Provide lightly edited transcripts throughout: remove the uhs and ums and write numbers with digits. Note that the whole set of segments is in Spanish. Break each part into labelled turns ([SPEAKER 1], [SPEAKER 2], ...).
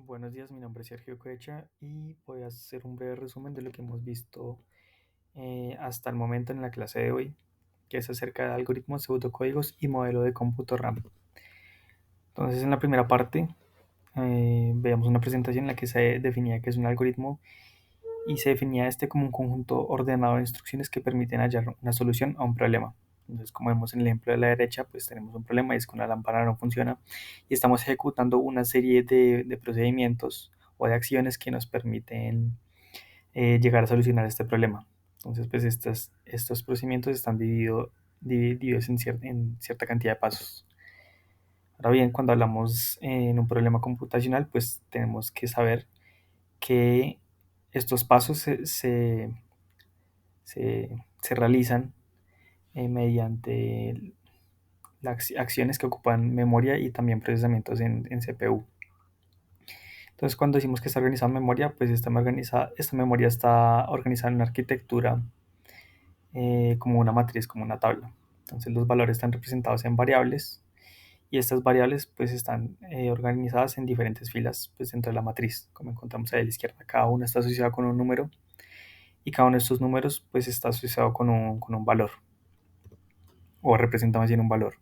[SPEAKER 1] Buenos días, mi nombre es Sergio Coecha y voy a hacer un breve resumen de lo que hemos visto hasta el momento en la clase de hoy, que es acerca de algoritmos, pseudocódigos y modelo de cómputo RAM. Entonces, en la primera parte, veíamos una presentación en la que se definía qué es un algoritmo y se definía este como un conjunto ordenado de instrucciones que permiten hallar una solución a un problema. Entonces, como vemos en el ejemplo de la derecha, pues tenemos un problema y es que una lámpara no funciona y estamos ejecutando una serie de procedimientos o de acciones que nos permiten llegar a solucionar este problema. Entonces, pues estos procedimientos están divididos en cierta cantidad de pasos. Ahora bien, cuando hablamos en un problema computacional, pues tenemos que saber que estos pasos se realizan mediante las acciones que ocupan memoria y también procesamientos en CPU. Entonces, cuando decimos que está organizada en memoria, pues esta memoria está organizada en una arquitectura como una matriz, como una tabla. Entonces, los valores están representados en variables y estas variables pues están organizadas en diferentes filas pues dentro de la matriz, como encontramos ahí a la izquierda. Cada una está asociada con un número y cada uno de estos números pues está asociado con un valor o representa más bien un valor.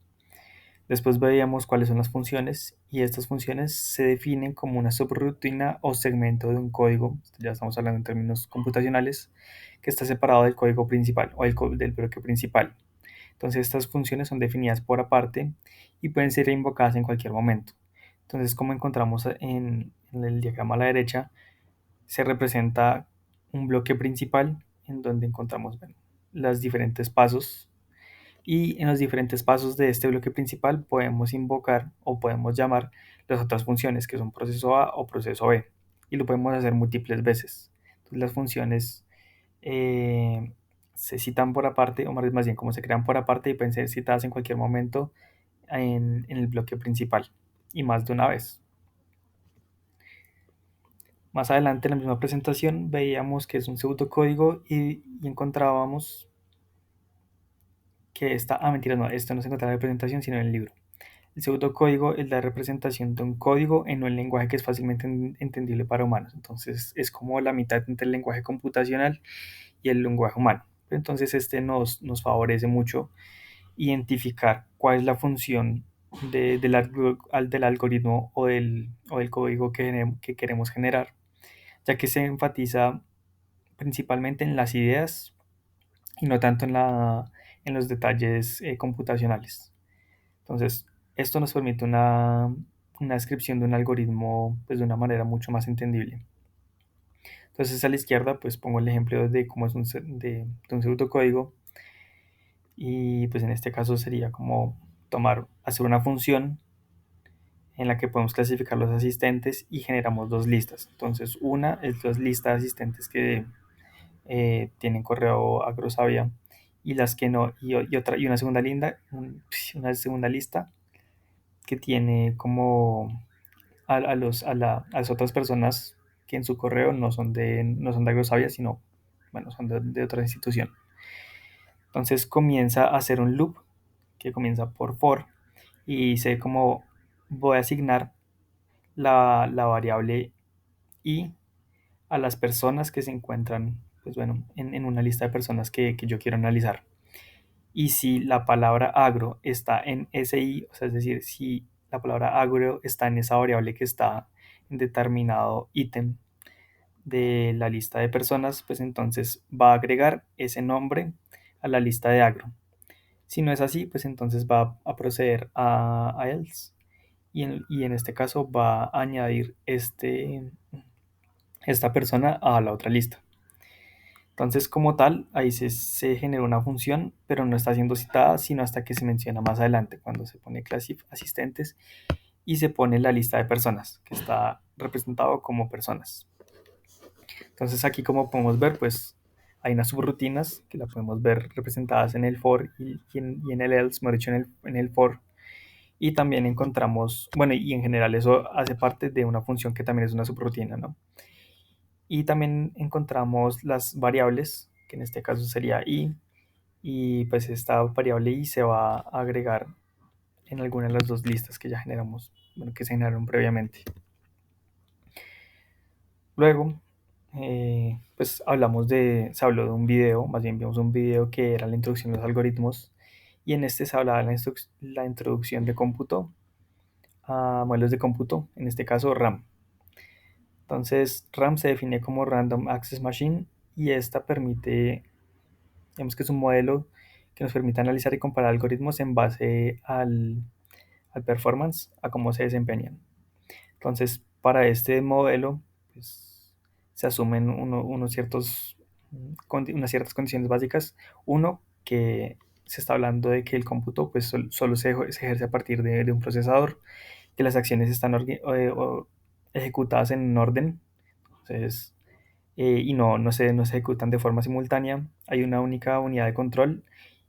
[SPEAKER 1] Después veíamos cuáles son las funciones y estas funciones se definen como una subrutina o segmento de un código, ya estamos hablando en términos computacionales, que está separado del código principal o del bloque principal. Entonces estas funciones son definidas por aparte y pueden ser invocadas en cualquier momento. Entonces, como encontramos en el diagrama a la derecha, se representa un bloque principal en donde encontramos los diferentes pasos y en los diferentes pasos de este bloque principal podemos invocar o podemos llamar las otras funciones que son proceso A o proceso B y lo podemos hacer múltiples veces. Entonces las funciones eh, se citan por aparte o más bien como se crean por aparte y pueden ser citadas en cualquier momento en el bloque principal y más de una vez. Más adelante en la misma presentación veíamos que es un pseudocódigo y encontrábamos que mentira, no, esto no se encuentra en la presentación sino en el libro. El pseudocódigo es la representación de un código en un lenguaje que es fácilmente entendible para humanos. Entonces es como la mitad entre el lenguaje computacional y el lenguaje humano. Entonces este nos favorece mucho identificar cuál es la función del algoritmo o del código que queremos generar, ya que se enfatiza principalmente en las ideas y no tanto en los detalles computacionales. Entonces, esto nos permite una descripción de un algoritmo pues, de una manera mucho más entendible. Entonces, a la izquierda, pues pongo el ejemplo de cómo es de un pseudocódigo y pues en este caso sería como hacer una función en la que podemos clasificar los asistentes y generamos dos listas. Entonces, una es la lista de asistentes que tienen correo Agrosavia y las que no, y una segunda lista que tiene como a las otras personas que en su correo no son de Agrosavia, sino, bueno, son de otra institución. Entonces comienza a hacer un loop que comienza por for y dice como voy a asignar la variable i a las personas que se encuentran, pues bueno, en una lista de personas que yo quiero analizar. Y si la palabra agro está en ese i, o sea, es decir, si la palabra agro está en esa variable que está en determinado ítem de la lista de personas, pues entonces va a agregar ese nombre a la lista de agro. Si no es así, pues entonces va a proceder a else y en este caso va a añadir esta persona a la otra lista. Entonces, como tal, ahí se genera una función, pero no está siendo citada, sino hasta que se menciona más adelante, cuando se pone classif asistentes y se pone la lista de personas, que está representado como personas. Entonces, aquí como podemos ver, pues hay unas subrutinas que la podemos ver representadas en el for y en el else, mejor dicho, en el for. Y también encontramos, bueno, y en general eso hace parte de una función que también es una subrutina, ¿no? Y también encontramos las variables, que en este caso sería i, y pues esta variable i se va a agregar en alguna de las dos listas que ya generamos, bueno, que se generaron previamente. Luego, pues se habló de un video, más bien vimos un video que era la introducción de los algoritmos, y en este se hablaba de la introducción de cómputo a modelos de cómputo, en este caso RAM. Entonces, RAM se define como Random Access Machine, y esta permite, digamos que es un modelo que nos permite analizar y comparar algoritmos en base al performance, a cómo se desempeñan. Entonces, para este modelo, pues, se asumen unas ciertas condiciones básicas. Uno, que se está hablando de que el cómputo pues, solo se ejerce a partir de un procesador, que las acciones están ejecutadas en un orden, entonces, y no se ejecutan de forma simultánea. Hay una única unidad de control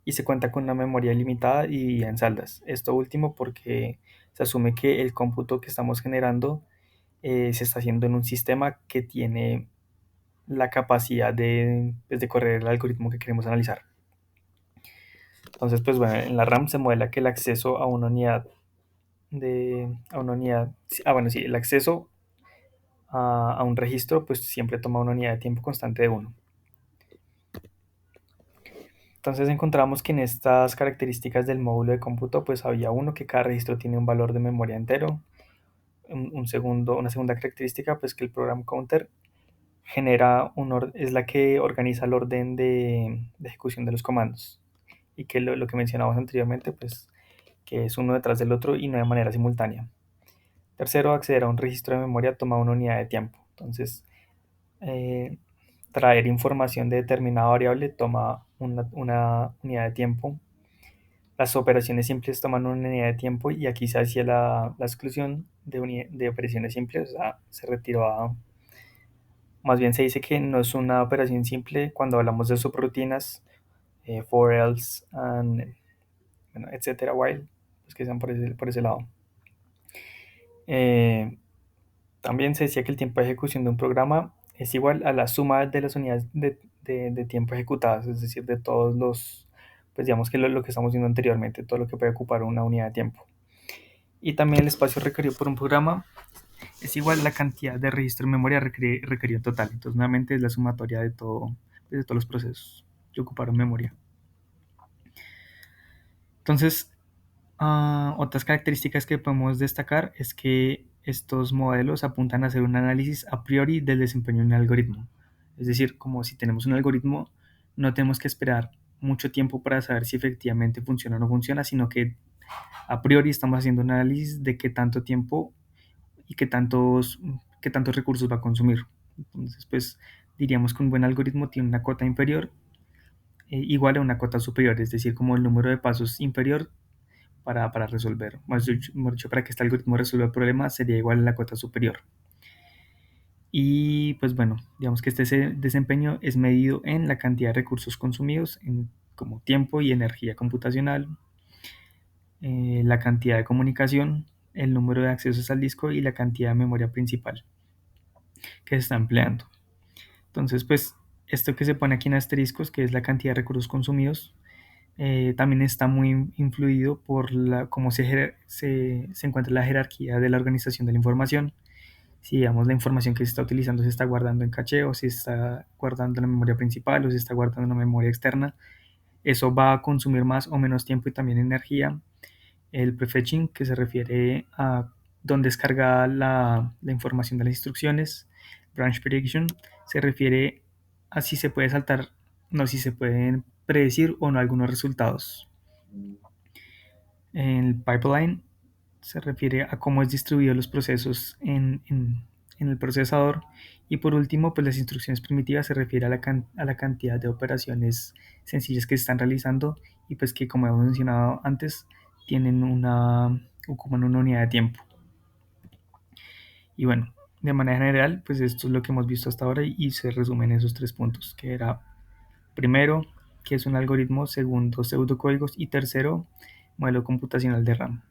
[SPEAKER 1] y se cuenta con una memoria limitada y dividida en celdas. Esto último porque se asume que el cómputo que estamos generando se está haciendo en un sistema que tiene la capacidad pues, de correr el algoritmo que queremos analizar. Entonces, pues bueno, en la RAM se modela que el acceso a una unidad bueno, sí, el acceso a un registro pues siempre toma una unidad de tiempo constante de uno. Entonces encontramos que en estas características del módulo de cómputo pues había uno, que cada registro tiene un valor de memoria entero. Una segunda característica pues que el program counter es la que organiza el orden de ejecución de los comandos, y que lo que mencionamos anteriormente, pues que es uno detrás del otro y no de manera simultánea. Tercero, acceder a un registro de memoria toma una unidad de tiempo. Entonces, eh, traer información de determinada variable toma una unidad de tiempo. Las operaciones simples toman una unidad de tiempo, y aquí se hacía la exclusión de operaciones simples, o sea, se retiró más bien se dice que no es una operación simple cuando hablamos de subrutinas, for else, and, bueno, etcétera, while, los que sean por ese lado. Eh, También se decía que el tiempo de ejecución de un programa es igual a la suma de las unidades de tiempo ejecutadas, es decir, de todos pues digamos que lo que estamos viendo anteriormente, todo lo que puede ocupar una unidad de tiempo. Y también el espacio requerido por un programa es igual a la cantidad de registro en memoria requerido total. Entonces, nuevamente es la sumatoria pues, de todos los procesos que ocuparon memoria. Entonces, otras características que podemos destacar es que estos modelos apuntan a hacer un análisis a priori del desempeño de un algoritmo. Es decir, como si tenemos un algoritmo, no tenemos que esperar mucho tiempo para saber si efectivamente funciona o no funciona, sino que a priori estamos haciendo un análisis de qué tanto tiempo y qué tantos recursos va a consumir. Entonces, pues diríamos que un buen algoritmo tiene una cota inferior igual a una cota superior, es decir, como el número de pasos inferior para resolver. Más dicho, para que este algoritmo resuelva el problema sería igual a la cota superior. Y pues bueno, digamos que este desempeño es medido en la cantidad de recursos consumidos, como tiempo y energía computacional, la cantidad de comunicación, el número de accesos al disco y la cantidad de memoria principal que se está empleando. Entonces, pues esto que se pone aquí en asteriscos, que es la cantidad de recursos consumidos, también está muy influido por cómo se encuentra la jerarquía de la organización de la información. Si, digamos, la información que se está utilizando se está guardando en caché, o si se está guardando en la memoria principal, o si se está guardando en la memoria externa, eso va a consumir más o menos tiempo y también energía. El prefetching, que se refiere a dónde es cargada la información de las instrucciones. Branch prediction se refiere a si se puede saltar, no, si se pueden predecir o no algunos resultados. El pipeline se refiere a cómo es distribuido los procesos en el procesador. Y por último, pues las instrucciones primitivas se refiere a la cantidad de operaciones sencillas que se están realizando, y pues que, como hemos mencionado antes, ocupan una unidad de tiempo. Y bueno, de manera general, pues esto es lo que hemos visto hasta ahora, y se resumen en esos tres puntos, que era primero, que es un algoritmo; segundo, pseudocódigos; y tercero, modelo computacional de RAM.